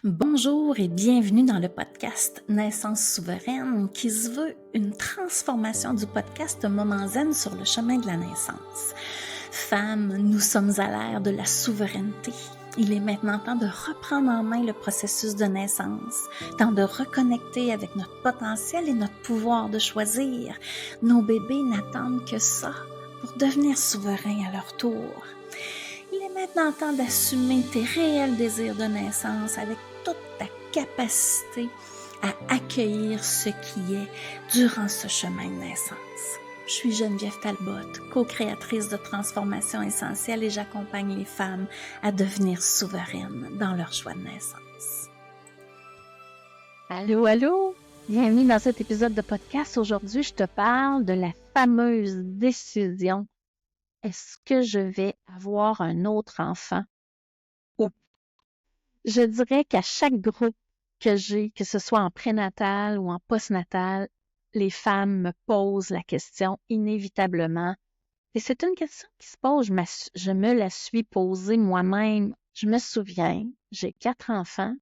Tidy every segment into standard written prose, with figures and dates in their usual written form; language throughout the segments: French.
Bonjour et bienvenue dans le podcast Naissance souveraine qui se veut une transformation du podcast Moment Zen sur le chemin de la naissance. Femmes, nous sommes à l'ère de la souveraineté. Il est maintenant temps de reprendre en main le processus de naissance, temps de reconnecter avec notre potentiel et notre pouvoir de choisir. Nos bébés n'attendent que ça pour devenir souverains à leur tour. Il est maintenant temps d'assumer tes réels désirs de naissance avec toute ta capacité à accueillir ce qui est durant ce chemin de naissance. Je suis Geneviève Talbot, co-créatrice de Transformation Essentielle et j'accompagne les femmes à devenir souveraines dans leur choix de naissance. Allô, allô! Bienvenue dans cet épisode de podcast. Aujourd'hui, je te parle de la fameuse décision. Est-ce que je vais avoir un autre enfant? Je dirais qu'à chaque groupe que j'ai, que ce soit en prénatal ou en postnatal, les femmes me posent la question inévitablement. Et c'est une question qui se pose, je me la suis posée moi-même. Je me souviens, j'ai 4 enfants.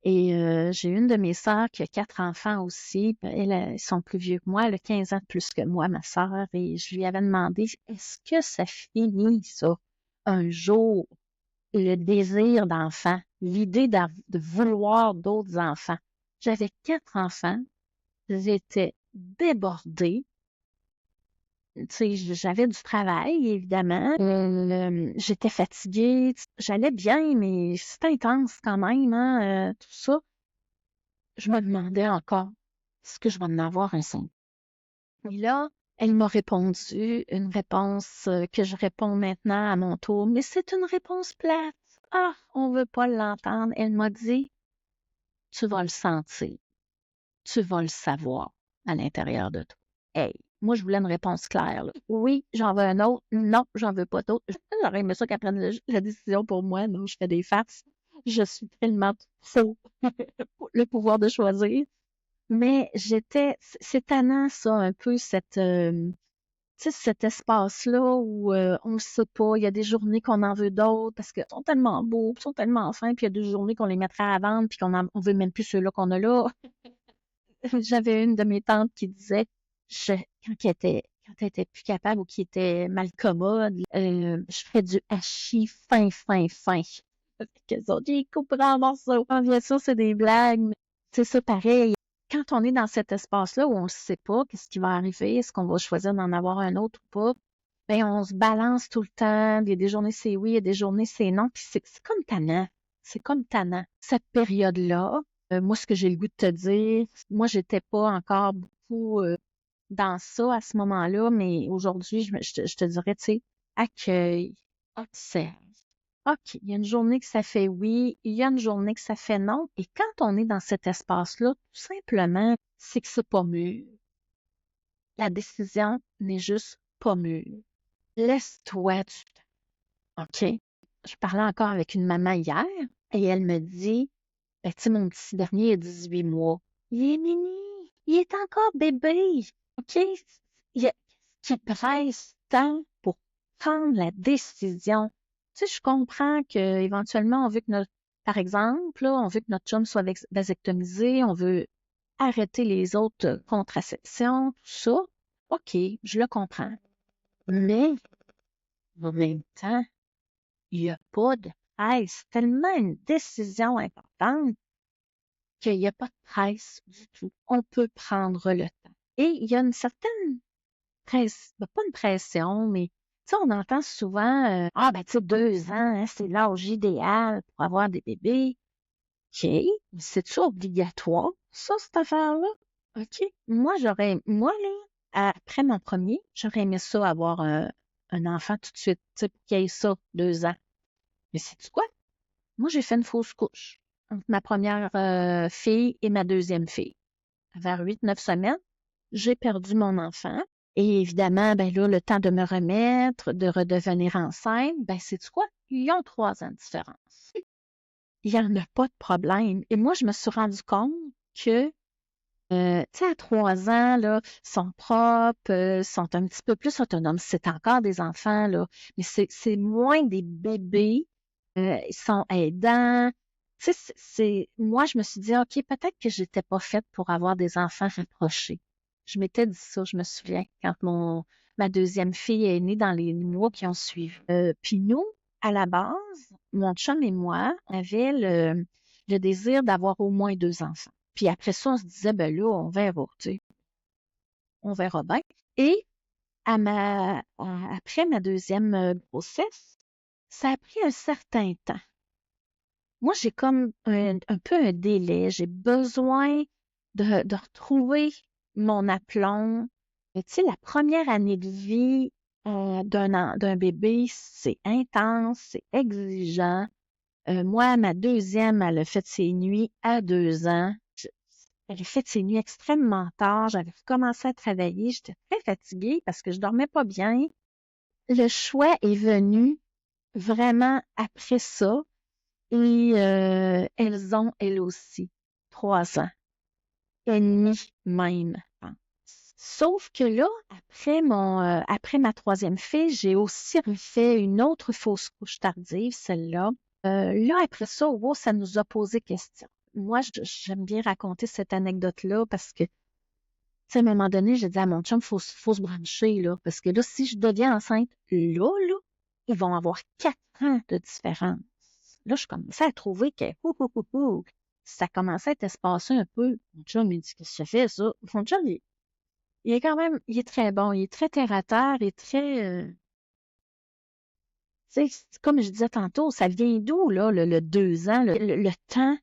Et j'ai une de mes sœurs qui a 4 enfants aussi. Ils sont plus vieux que moi, elle a 15 ans de plus que moi, ma sœur. Et je lui avais demandé, est-ce que ça finit, ça, un jour, le désir d'enfant, l'idée de vouloir d'autres enfants? J'avais 4 enfants, j'étais débordée. Tu sais, j'avais du travail, évidemment. J'étais fatiguée. J'allais bien, mais c'était intense quand même, hein, tout ça. Je me demandais encore, est-ce que je vais en avoir un 5? Et là, elle m'a répondu une réponse que je réponds maintenant à mon tour, mais c'est une réponse plate. Ah, on veut pas l'entendre. Elle m'a dit, tu vas le sentir, tu vas le savoir à l'intérieur de toi. Hey, moi, je voulais une réponse claire, là. Oui, j'en veux un autre. Non, j'en veux pas d'autre. J'aurais aimé ça qu'elle prenne la décision pour moi. Non, je fais des farces. Je suis tellement faux le pouvoir de choisir. Mais c'est tannant ça, un peu tu sais, cet espace-là où on ne sait pas, il y a des journées qu'on en veut d'autres parce qu'ils sont tellement beaux, ils sont tellement fins, puis il y a des journées qu'on les mettrait à vendre, puis on veut même plus ceux-là qu'on a là. J'avais une de mes tantes qui disait, quand elle était plus capable ou qui était mal commode, je ferais du hachis fin, fin, fin. Qu'elles ont dit, coupé en morceaux. Ah, bien sûr, c'est des blagues, mais c'est ça pareil. Quand on est dans cet espace-là où on ne sait pas qu'est-ce qui va arriver, est-ce qu'on va choisir d'en avoir un autre ou pas, ben on se balance tout le temps. Il y a des journées c'est oui, il y a des journées c'est non. Puis c'est comme tannant. C'est comme tannant. Cette période-là, moi, ce que j'ai le goût de te dire, moi, j'étais pas encore beaucoup dans ça à ce moment-là, mais aujourd'hui, je te dirais, tu sais, accueil, observe. OK, il y a une journée que ça fait oui, il y a une journée que ça fait non. Et quand on est dans cet espace-là, tout simplement, c'est que c'est pas mûr. La décision n'est juste pas mûre. Laisse-toi du temps. OK? Je parlais encore avec une maman hier et elle me dit, ben, tu sais, mon petit dernier a 18 mois. Il est mini. Il est encore bébé. OK? Il y a qui presse tant pour prendre la décision. Tu sais, je comprends qu'éventuellement, on veut que par exemple, là, on veut que notre chum soit vasectomisé, on veut arrêter les autres contraceptions, tout ça. OK, je le comprends. Mais, en même temps, il n'y a pas de presse. C'est tellement une décision importante qu'il n'y a pas de presse du tout. On peut prendre le temps. Et il y a une certaine pas une pression, mais tu sais, on entend souvent ah ben tu sais, 2 ans, hein, c'est l'âge idéal pour avoir des bébés. OK, mais c'est-tu obligatoire, ça, cette affaire-là? OK. Moi, là, après mon premier, j'aurais aimé ça avoir un enfant tout de suite, tu sais, pour qu'il ait ça, 2 ans. Mais sais-tu quoi? Moi, j'ai fait une fausse couche entre ma première fille et ma deuxième fille. Vers 8-9 semaines, j'ai perdu mon enfant. Et évidemment, ben là, le temps de me remettre, de redevenir enceinte, ben sais-tu quoi? Ils ont 3 ans de différence. Il n'y en a pas de problème. Et moi, je me suis rendu compte que, tu sais, à 3 ans, là, sont propres, sont un petit peu plus autonomes. C'est encore des enfants, là, mais c'est moins des bébés. Ils sont aidants. Tu sais, moi, je me suis dit, OK, peut-être que j'étais pas faite pour avoir des enfants rapprochés. Je m'étais dit ça, je me souviens, quand ma deuxième fille est née dans les mois qui ont suivi. Puis nous, à la base, mon chum et moi, on avait le désir d'avoir au moins 2 enfants. Puis après ça, on se disait, ben là, on verra, tu sais, on verra bien. Et après ma deuxième grossesse, ça a pris un certain temps. Moi, j'ai comme un peu un délai. J'ai besoin de retrouver mon aplomb. Tu sais, la première année de vie d'un bébé, c'est intense, c'est exigeant. Moi, ma deuxième, elle a fait ses nuits à 2 ans. Elle a fait ses nuits extrêmement tard. J'avais commencé à travailler. J'étais très fatiguée parce que je dormais pas bien. Le choix est venu vraiment après ça. Et elles ont, elles aussi, 3 ans et demi même. Sauf que là, après ma troisième fille, j'ai aussi refait une autre fausse couche tardive, celle-là. Là, après ça, wow, ça nous a posé question. Moi, j'aime bien raconter cette anecdote-là parce que, tu sais, à un moment donné, j'ai dit à mon chum, faut se brancher, là, parce que là, si je deviens enceinte, là, ils vont avoir 4 ans de différence. Là, je commençais à trouver que ça commençait à être espacé un peu. Mon chum, il dit, qu'est-ce que ça fait, ça? Mon chum, il est quand même, il est très bon, il est très terre à terre, il est très, tu sais, comme je disais tantôt, ça vient d'où, là, le 2 ans, le temps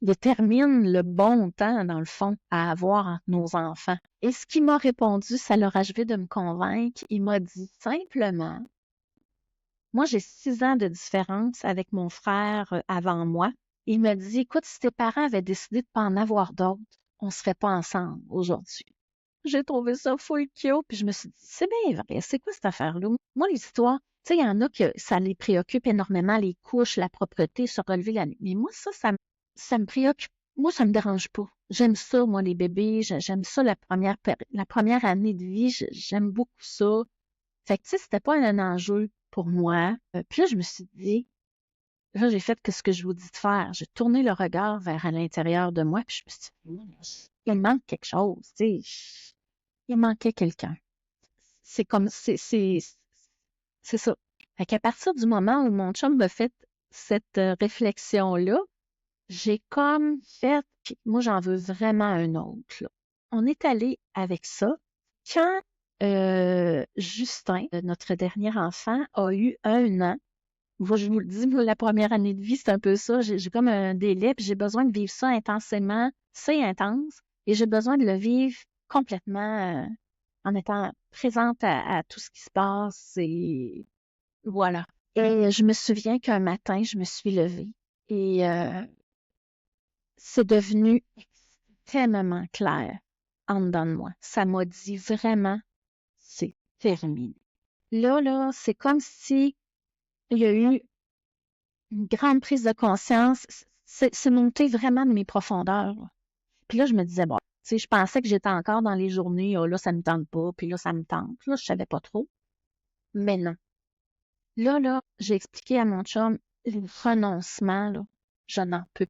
détermine le bon temps, dans le fond, à avoir entre nos enfants. Et ce qu'il m'a répondu, ça l'a achevé de me convaincre. Il m'a dit simplement, moi, j'ai 6 ans de différence avec mon frère avant moi. Il m'a dit, écoute, si tes parents avaient décidé de ne pas en avoir d'autres, on ne serait pas ensemble aujourd'hui. J'ai trouvé ça full cute, puis je me suis dit, c'est bien vrai, c'est quoi cette affaire-là? Moi, l'histoire, tu sais, il y en a que ça les préoccupe énormément, les couches, la propreté, se relever la nuit. Mais moi, ça me préoccupe. Moi, ça me dérange pas. J'aime ça, moi, les bébés. J'aime ça la première année de vie. J'aime beaucoup ça. Fait que, tu sais, c'était pas un enjeu pour moi. Puis là, je me suis dit, là, j'ai fait ce que je vous dis de faire. J'ai tourné le regard vers à l'intérieur de moi, puis je me suis dit, il manque quelque chose, tu sais. Il manquait quelqu'un. C'est comme, c'est ça. Fait qu'à partir du moment où mon chum m'a fait cette réflexion-là, j'ai comme fait, puis moi, j'en veux vraiment un autre, là. On est allé avec ça. Quand Justin, notre dernier enfant, a eu 1 an, moi, je vous le dis, moi, la première année de vie, c'est un peu ça. J'ai comme un délai, puis j'ai besoin de vivre ça intensément. C'est intense, et j'ai besoin de le vivre complètement en étant présente à tout ce qui se passe. Et voilà. Et je me souviens qu'un matin, je me suis levée et c'est devenu extrêmement clair en dedans de moi. Ça m'a dit vraiment, c'est terminé. Là, c'est comme si il y a eu une grande prise de conscience. C'est monté vraiment de mes profondeurs, là. Puis là, je me disais, bon, tu sais, je pensais que j'étais encore dans les journées, oh, là, ça me tente pas, puis là, ça me tente. Là, je savais pas trop. Mais non. Là, j'ai expliqué à mon chum, le renoncement, là, je n'en peux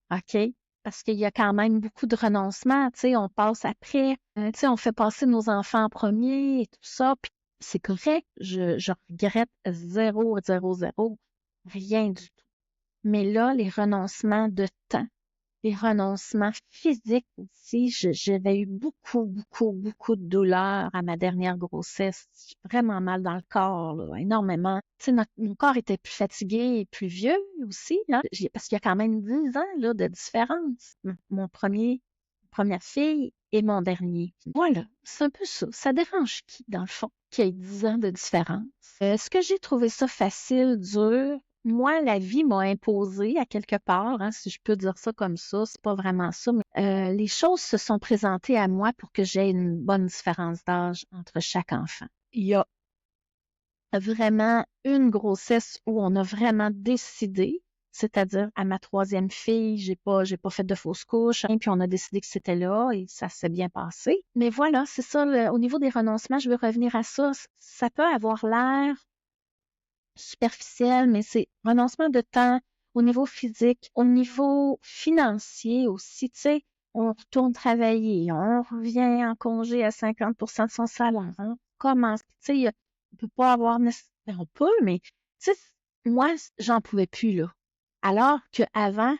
pas. OK? Parce qu'il y a quand même beaucoup de renoncements, tu sais, on passe après, tu sais, on fait passer nos enfants en premier et tout ça, puis c'est correct, je regrette 0, 0, 0, rien du tout. Mais là, les renoncements de temps, les renoncements physiques aussi, j'avais eu beaucoup, beaucoup, beaucoup de douleur à ma dernière grossesse. J'ai vraiment mal dans le corps, là, énormément. Tu sais, mon corps était plus fatigué et plus vieux aussi, là, parce qu'il y a quand même 10 ans là, de différence. Première fille et mon dernier. Voilà, c'est un peu ça. Ça dérange qui, dans le fond, qu'il y ait 10 ans de différence? Est-ce que j'ai trouvé ça facile, dur? Moi, la vie m'a imposé à quelque part, hein, si je peux dire ça comme ça, c'est pas vraiment ça, mais les choses se sont présentées à moi pour que j'aie une bonne différence d'âge entre chaque enfant. Il y a vraiment une grossesse où on a vraiment décidé, c'est-à-dire à ma troisième fille, j'ai pas fait de fausse couche, puis on a décidé que c'était là et ça s'est bien passé. Mais voilà, c'est ça, au niveau des renoncements, je veux revenir à ça. Ça peut avoir l'air superficiel, mais c'est renoncement de temps au niveau physique, au niveau financier aussi, tu sais, on retourne travailler, on revient en congé à 50% de son salaire, on commence, tu sais, on peut pas avoir, on peut, mais, tu sais, moi, j'en pouvais plus, là. Alors qu'avant,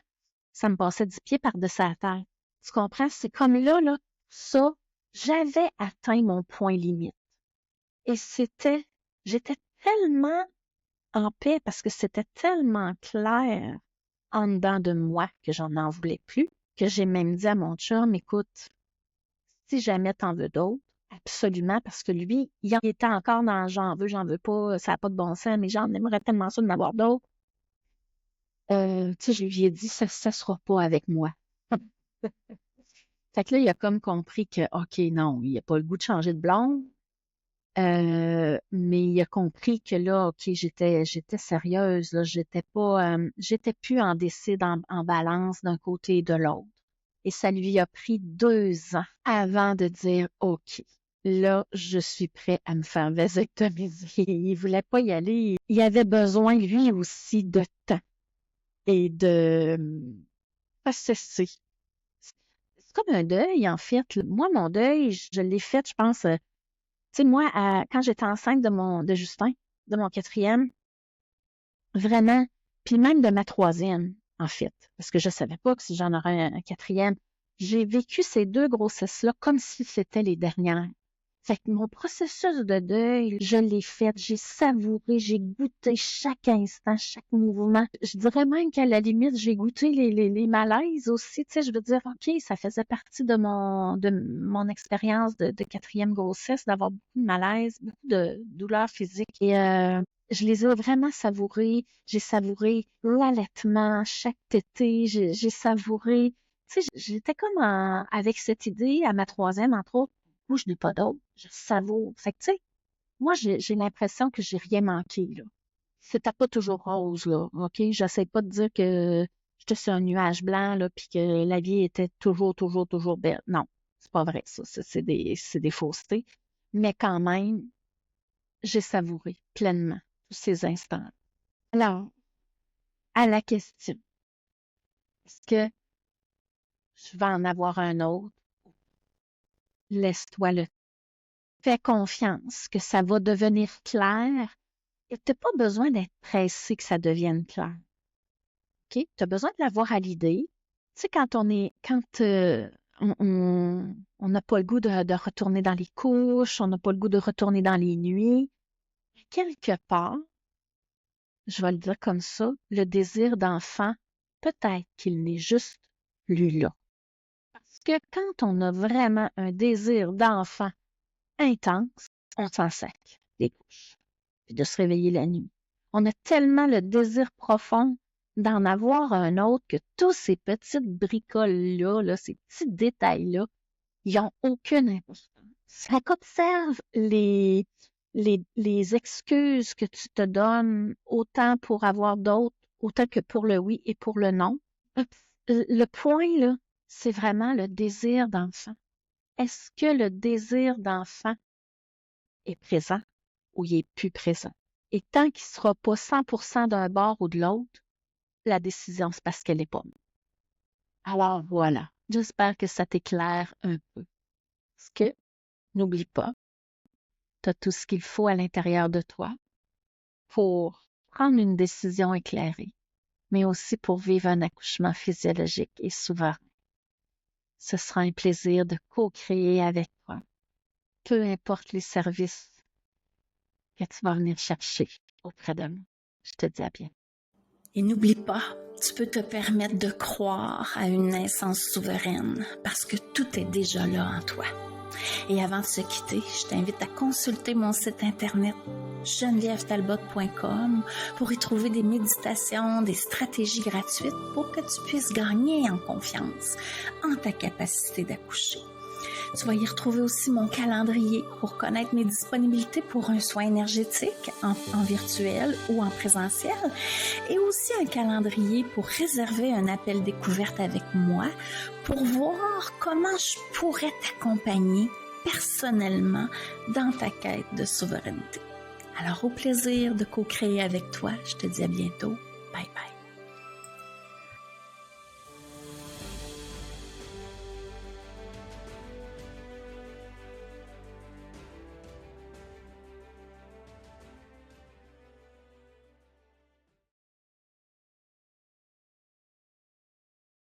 ça me passait 10 pieds par-dessus la terre. Tu comprends? C'est comme là, ça, j'avais atteint mon point limite. Et j'étais tellement en paix parce que c'était tellement clair en dedans de moi que j'en en voulais plus, que j'ai même dit à mon chum, écoute, si jamais t'en veux d'autres, absolument, parce que lui, il était encore dans j'en veux pas, ça n'a pas de bon sens, mais j'en aimerais tellement ça d'en avoir d'autres. Tu sais, je lui ai dit, ça sera pas avec moi. Fait que là, il a comme compris que, OK, non, il n'a pas le goût de changer de blonde. Mais il a compris que là, OK, j'étais sérieuse, là, j'étais plus en décide en balance d'un côté et de l'autre. Et ça lui a pris 2 ans avant de dire, OK, là, je suis prêt à me faire vasectomiser. Il voulait pas y aller. Il avait besoin, lui aussi, de temps et de processer. C'est comme un deuil, en fait. Moi, mon deuil, je l'ai fait, je pense, tu sais, moi, quand j'étais enceinte de Justin, de mon 4e, vraiment, puis même de ma 3e, en fait, parce que je savais pas que si j'en aurais un 4e, j'ai vécu ces 2 grossesses-là comme si c'était les dernières. Fait que mon processus de deuil, je l'ai fait, j'ai savouré, j'ai goûté chaque instant, chaque mouvement. Je dirais même qu'à la limite, j'ai goûté les malaises aussi. Tu sais, je veux dire, OK, ça faisait partie de mon expérience de 4e grossesse, d'avoir beaucoup de malaise, beaucoup de douleurs physiques. Et je les ai vraiment savourées. J'ai savouré l'allaitement, chaque tétée, j'ai savouré. Tu sais, j'étais comme avec cette idée à ma 3e, entre autres, moi, je n'ai pas d'autre. Je savoure. Fait que, tu sais, moi, j'ai l'impression que j'ai rien manqué, là. C'était pas toujours rose, là. OK? J'essaie pas de dire que j'étais sur un nuage blanc, là, puis que la vie était toujours, toujours, toujours belle. Non, c'est pas vrai, ça. C'est des faussetés. Mais quand même, j'ai savouré pleinement tous ces instants. Alors, à la question, est-ce que je vais en avoir un autre? Laisse-toi le fais confiance que ça va devenir clair et tu n'as pas besoin d'être pressé que ça devienne clair. OK? Tu as besoin de l'avoir à l'idée. Tu sais, on n'a pas le goût de retourner dans les couches, on n'a pas le goût de retourner dans les nuits. Quelque part, je vais le dire comme ça, le désir d'enfant, peut-être qu'il n'est juste plus là. Parce que quand on a vraiment un désir d'enfant intense, on s'en sac les couches, puis de se réveiller la nuit. On a tellement le désir profond d'en avoir un autre que tous ces petites bricoles-là, là, ces petits détails-là, ils n'ont aucune importance. Ça qu'observe les excuses que tu te donnes, autant pour avoir d'autres, autant que pour le oui et pour le non. Le point, là, c'est vraiment le désir d'enfant. Est-ce que le désir d'enfant est présent ou il est plus présent? Et tant qu'il ne sera pas 100% d'un bord ou de l'autre, la décision, c'est parce qu'elle n'est pas bonne. Alors voilà, j'espère que ça t'éclaire un peu. Parce que, n'oublie pas, tu as tout ce qu'il faut à l'intérieur de toi pour prendre une décision éclairée, mais aussi pour vivre un accouchement physiologique et souverain. Ce sera un plaisir de co-créer avec toi, peu importe les services que tu vas venir chercher auprès de moi. Je te dis à bientôt. Et n'oublie pas, tu peux te permettre de croire à une naissance souveraine parce que tout est déjà là en toi. Et avant de se quitter, je t'invite à consulter mon site internet genevièvetalbot.com pour y trouver des méditations, des stratégies gratuites pour que tu puisses gagner en confiance en ta capacité d'accoucher. Tu vas y retrouver aussi mon calendrier pour connaître mes disponibilités pour un soin énergétique en virtuel ou en présentiel et aussi un calendrier pour réserver un appel découverte avec moi pour voir comment je pourrais t'accompagner personnellement dans ta quête de souveraineté. Alors, au plaisir de co-créer avec toi. Je te dis à bientôt. Bye bye.